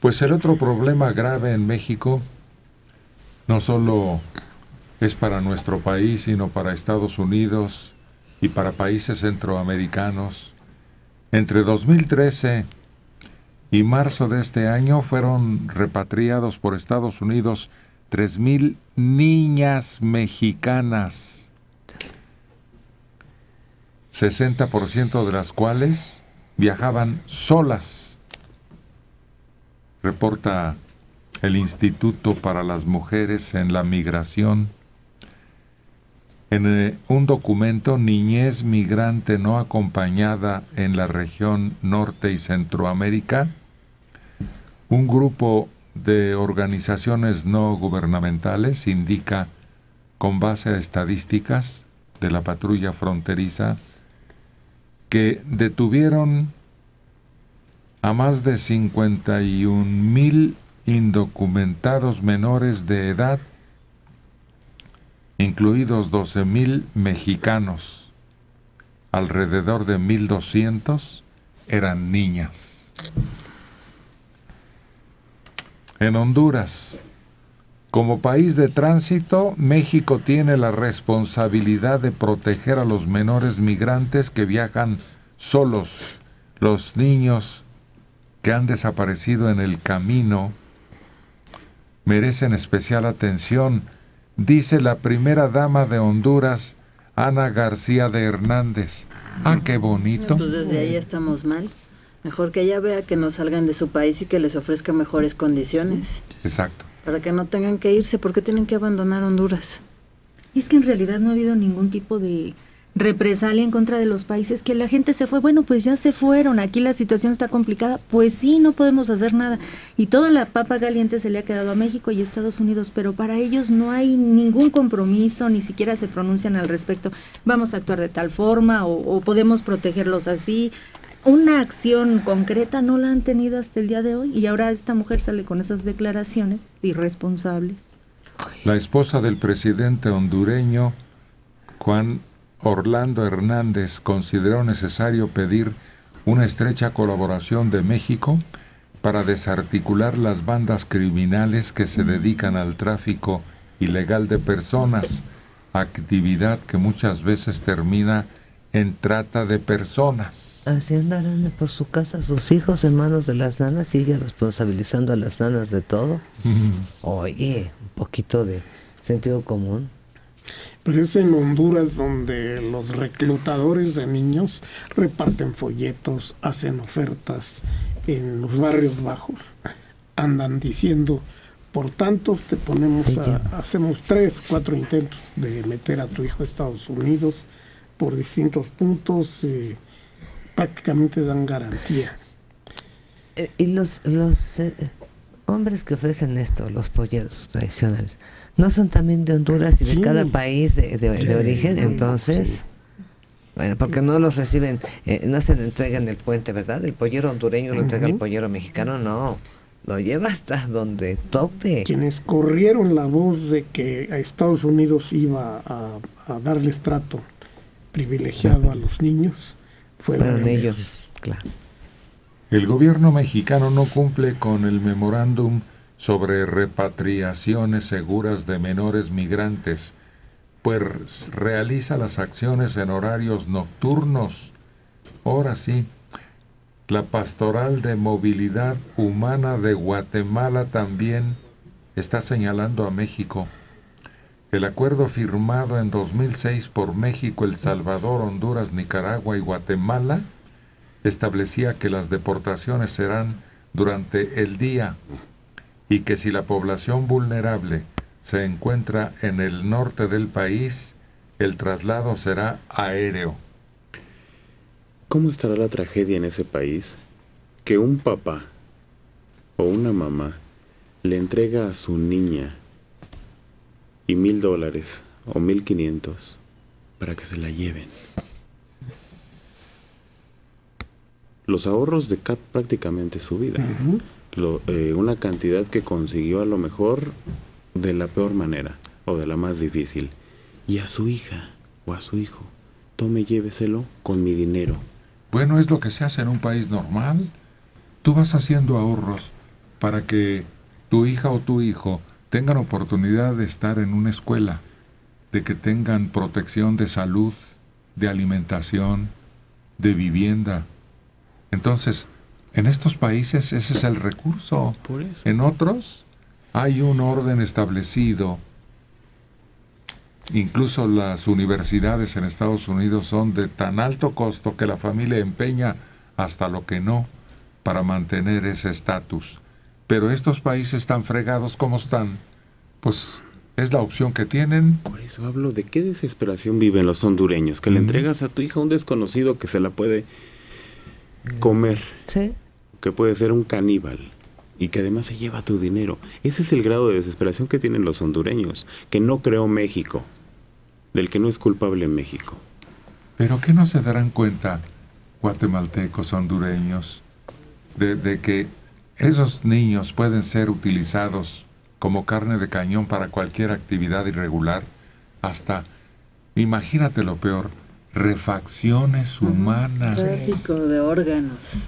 Pues el otro problema grave en México no solo es para nuestro país, sino para Estados Unidos y para países centroamericanos. Entre 2013 y marzo de este año fueron repatriados por Estados Unidos 3,000 niñas mexicanas, 60% de las cuales viajaban solas, reporta el Instituto para las Mujeres en la Migración. En un documento, Niñez Migrante No Acompañada en la región Norte y Centroamérica, un grupo de organizaciones no gubernamentales indica, con base a estadísticas de la patrulla fronteriza, que detuvieron a más de 51,000 indocumentados menores de edad, incluidos 12,000 mexicanos. Alrededor de 1,200 eran niñas. En Honduras, como país de tránsito, México tiene la responsabilidad de proteger a los menores migrantes que viajan solos. Los niños que han desaparecido en el camino merecen especial atención, dice la primera dama de Honduras, Ana García de Hernández. ¡Ah, qué bonito! Pues desde ahí estamos mal. Mejor que ella vea que no salgan de su país y que les ofrezca mejores condiciones. Exacto. Para que no tengan que irse, porque tienen que abandonar Honduras. Y es que en realidad no ha habido ningún tipo de represalia en contra de los países que la gente se fue. Bueno, pues ya se fueron, aquí la situación está complicada. Pues sí, no podemos hacer nada. Y toda la papa caliente se le ha quedado a México y Estados Unidos, pero para ellos no hay ningún compromiso, ni siquiera se pronuncian al respecto. Vamos a actuar de tal forma o podemos protegerlos así. Una acción concreta no la han tenido hasta el día de hoy y ahora esta mujer sale con esas declaraciones irresponsables. La esposa del presidente hondureño, Juan Orlando Hernández, consideró necesario pedir una estrecha colaboración de México para desarticular las bandas criminales que se dedican al tráfico ilegal de personas, actividad que muchas veces termina en trata de personas. Así andarán por su casa sus hijos en manos de las nanas, sigue responsabilizando a las nanas de todo. Oye, un poquito de sentido común. Pero es en Honduras donde los reclutadores de niños reparten folletos, hacen ofertas en los barrios bajos. Andan diciendo, por tantos te ponemos hacemos 3, 4 intentos de meter a tu hijo a Estados Unidos por distintos puntos, prácticamente dan garantía. Y los hombres que ofrecen esto, los polleros tradicionales, ¿no son también de Honduras y de cada país de origen? Entonces, bueno, porque no los reciben, no se le entrega en el puente, ¿verdad? El pollero hondureño lo entrega al pollero mexicano, no. Lo lleva hasta donde tope. Quienes corrieron la voz de que a Estados Unidos iba a darles trato privilegiado a los niños fueron ellos. Claro. El gobierno mexicano no cumple con el memorándum sobre repatriaciones seguras de menores migrantes, pues realiza las acciones en horarios nocturnos. Ahora sí, la Pastoral de Movilidad Humana de Guatemala también está señalando a México. El acuerdo firmado en 2006 por México, El Salvador, Honduras, Nicaragua y Guatemala establecía que las deportaciones serán durante el día y que si la población vulnerable se encuentra en el norte del país, el traslado será aéreo. ¿Cómo estará la tragedia en ese país que un papá o una mamá le entrega a su niña y $1,000 o 1,500 para que se la lleven? Los ahorros de Kat prácticamente su vida. Una cantidad que consiguió a lo mejor de la peor manera o de la más difícil. Y a su hija o a su hijo, tome, lléveselo con mi dinero. Bueno, es lo que se hace en un país normal. Tú vas haciendo ahorros para que tu hija o tu hijo tengan oportunidad de estar en una escuela, de que tengan protección de salud, de alimentación, de vivienda. Entonces, en estos países ese es el recurso. Por eso. En otros hay un orden establecido. Incluso las universidades en Estados Unidos son de tan alto costo que la familia empeña hasta lo que no para mantener ese estatus. Pero estos países tan fregados como están, pues es la opción que tienen. Por eso hablo de qué desesperación viven los hondureños, que le entregas a tu hija a un desconocido que se la puede comer, Sí. que puede ser un caníbal y que además se lleva tu dinero. Ese es el grado de desesperación que tienen los hondureños, que no creó México, del que no es culpable México. Pero ¿qué no se darán cuenta guatemaltecos, hondureños, de que esos niños pueden ser utilizados como carne de cañón para cualquier actividad irregular? Hasta, imagínate lo peor, refacciones humanas. Tráfico de órganos.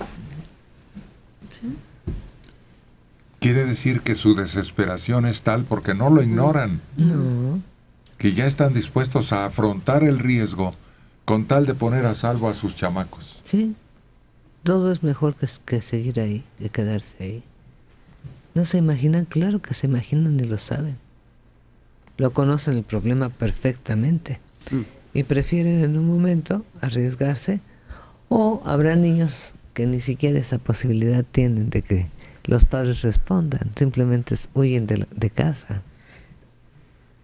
Quiere decir que su desesperación es tal porque no lo ignoran, No. que ya están dispuestos a afrontar el riesgo con tal de poner a salvo a sus chamacos. Sí. Todo es mejor que seguir ahí, que quedarse ahí. No se imaginan, claro que se imaginan y lo saben. Lo conocen el problema perfectamente. Y prefieren en un momento arriesgarse, o habrá niños que ni siquiera esa posibilidad tienen de que los padres respondan, simplemente huyen de casa.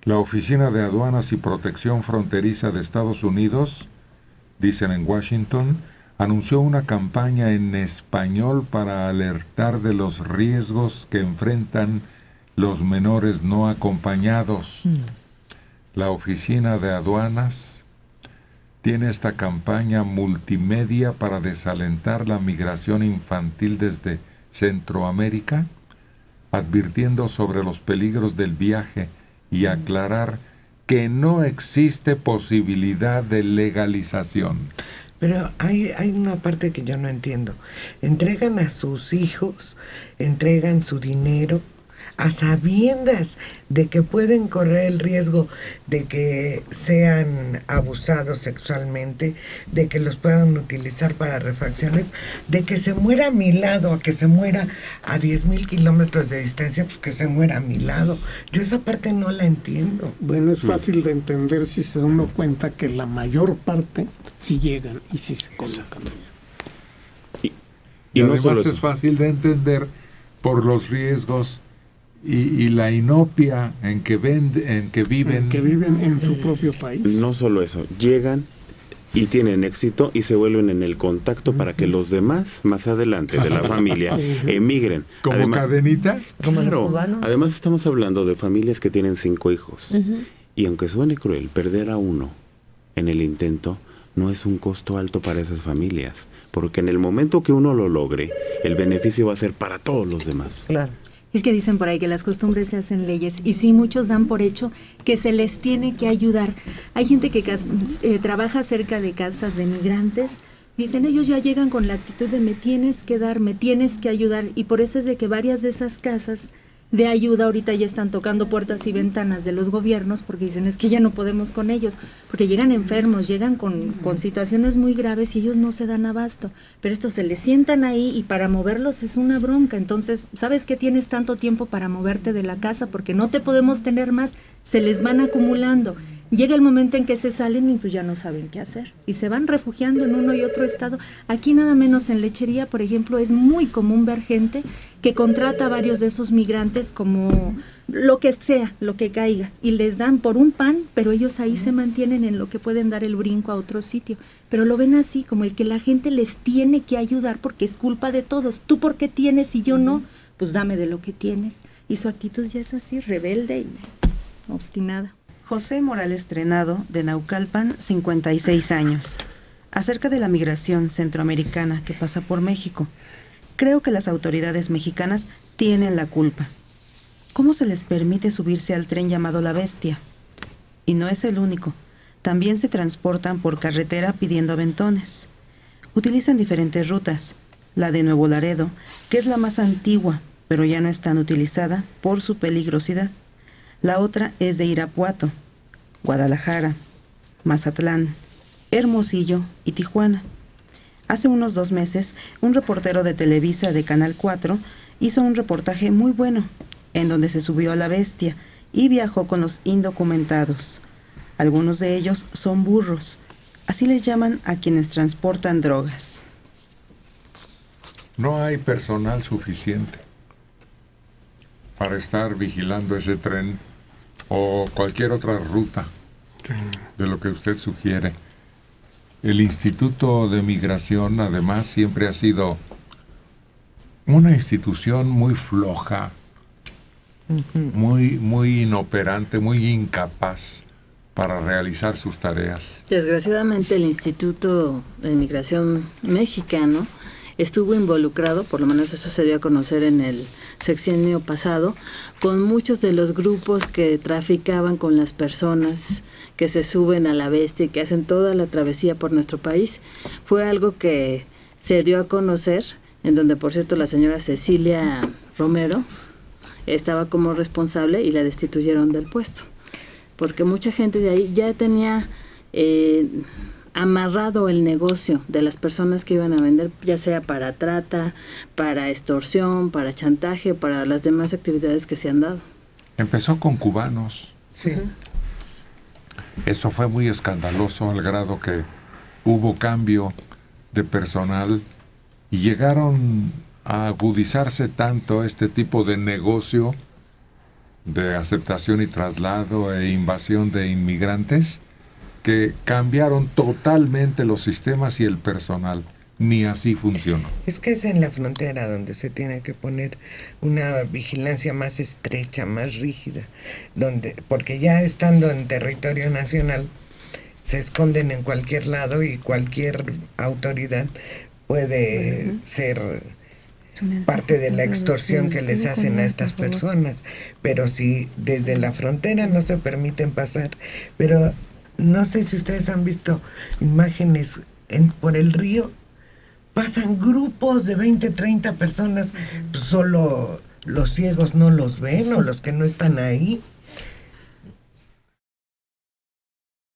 La Oficina de Aduanas y Protección Fronteriza de Estados Unidos, dicen en Washington, anunció una campaña en español para alertar de los riesgos que enfrentan los menores no acompañados. La Oficina de Aduanas tiene esta campaña multimedia para desalentar la migración infantil desde Centroamérica, advirtiendo sobre los peligros del viaje y aclarar que no existe posibilidad de legalización. Pero hay una parte que yo no entiendo. Entregan a sus hijos, entregan su dinero, a sabiendas de que pueden correr el riesgo de que sean abusados sexualmente, de que los puedan utilizar para refacciones, de que se muera a mi lado, a que se muera a 10,000 kilómetros de distancia, pues que se muera a mi lado. Yo esa parte no la entiendo. Bueno, es fácil de entender si se da uno cuenta que la mayor parte sí llegan y sí se colocan. Y no además solo es eso. fácil de entender por los riesgos y la inopia en que viven. Que viven en su propio país. No solo eso, llegan y tienen éxito y se vuelven en el contacto para que los demás, más adelante de la familia, emigren. ¿Como Además, cadenita? Como los claro, cubanos. además estamos hablando de familias que tienen 5 hijos. Y aunque suene cruel, perder a uno en el intento no es un costo alto para esas familias, porque en el momento que uno lo logre, el beneficio va a ser para todos los demás. Claro. Es que dicen por ahí que las costumbres se hacen leyes y sí, muchos dan por hecho que se les tiene que ayudar. Hay gente que trabaja cerca de casas de migrantes, dicen ellos ya llegan con la actitud de me tienes que dar, me tienes que ayudar, y por eso es de que varias de esas casas de ayuda ahorita ya están tocando puertas y ventanas de los gobiernos porque dicen es que ya no podemos con ellos, porque llegan enfermos, llegan con situaciones muy graves y ellos no se dan abasto, pero estos se les sientan ahí y para moverlos es una bronca. Entonces, ¿sabes que tienes tanto tiempo para moverte de la casa porque no te podemos tener más? Se les van acumulando. Llega el momento en que se salen y pues ya no saben qué hacer y se van refugiando en uno y otro estado. Aquí nada menos en lechería, por ejemplo, es muy común ver gente que contrata a varios de esos migrantes como lo que sea, lo que caiga, y les dan por un pan, pero ellos ahí se mantienen en lo que pueden dar el brinco a otro sitio. Pero lo ven así, como el que la gente les tiene que ayudar porque es culpa de todos. ¿Tú por qué tienes y yo no? Pues dame de lo que tienes. Y su actitud ya es así, rebelde y obstinada. José Morales Trenado, de Naucalpan, 56 años. Acerca de la migración centroamericana que pasa por México, creo que las autoridades mexicanas tienen la culpa. ¿Cómo se les permite subirse al tren llamado La Bestia? Y no es el único. También se transportan por carretera pidiendo aventones. Utilizan diferentes rutas. La de Nuevo Laredo, que es la más antigua, pero ya no es tan utilizada por su peligrosidad. La otra es de Irapuato, Guadalajara, Mazatlán, Hermosillo y Tijuana. Hace unos 2 meses, un reportero de Televisa de Canal 4 hizo un reportaje muy bueno, en donde se subió a la bestia y viajó con los indocumentados. Algunos de ellos son burros, así les llaman a quienes transportan drogas. No hay personal suficiente para estar vigilando ese tren o cualquier otra ruta de lo que usted sugiere. El Instituto de Migración, además, siempre ha sido una institución muy floja, muy inoperante, muy incapaz para realizar sus tareas. Desgraciadamente, el Instituto de Migración mexicano estuvo involucrado, por lo menos eso se dio a conocer en el sexenio pasado, con muchos de los grupos que traficaban con las personas que se suben a la bestia y que hacen toda la travesía por nuestro país. Fue algo que se dio a conocer, en donde, por cierto, la señora Cecilia Romero estaba como responsable y la destituyeron del puesto, porque mucha gente de ahí ya tenía amarrado el negocio de las personas que iban a vender, ya sea para trata, para extorsión, para chantaje, para las demás actividades que se han dado. Empezó con cubanos. Sí. Eso fue muy escandaloso al grado que hubo cambio de personal y llegaron a agudizarse tanto este tipo de negocio de aceptación y traslado e invasión de inmigrantes que cambiaron totalmente los sistemas y el personal. Ni así funcionó. Es que es en la frontera donde se tiene que poner una vigilancia más estrecha, más rígida, porque ya estando en territorio nacional se esconden en cualquier lado y cualquier autoridad puede ser parte de la extorsión que les hacen a estas personas. Pero si desde la frontera no se permiten pasar, pero no sé si ustedes han visto imágenes por el río, pasan grupos de 20, 30 personas, solo los ciegos no los ven o los que no están ahí.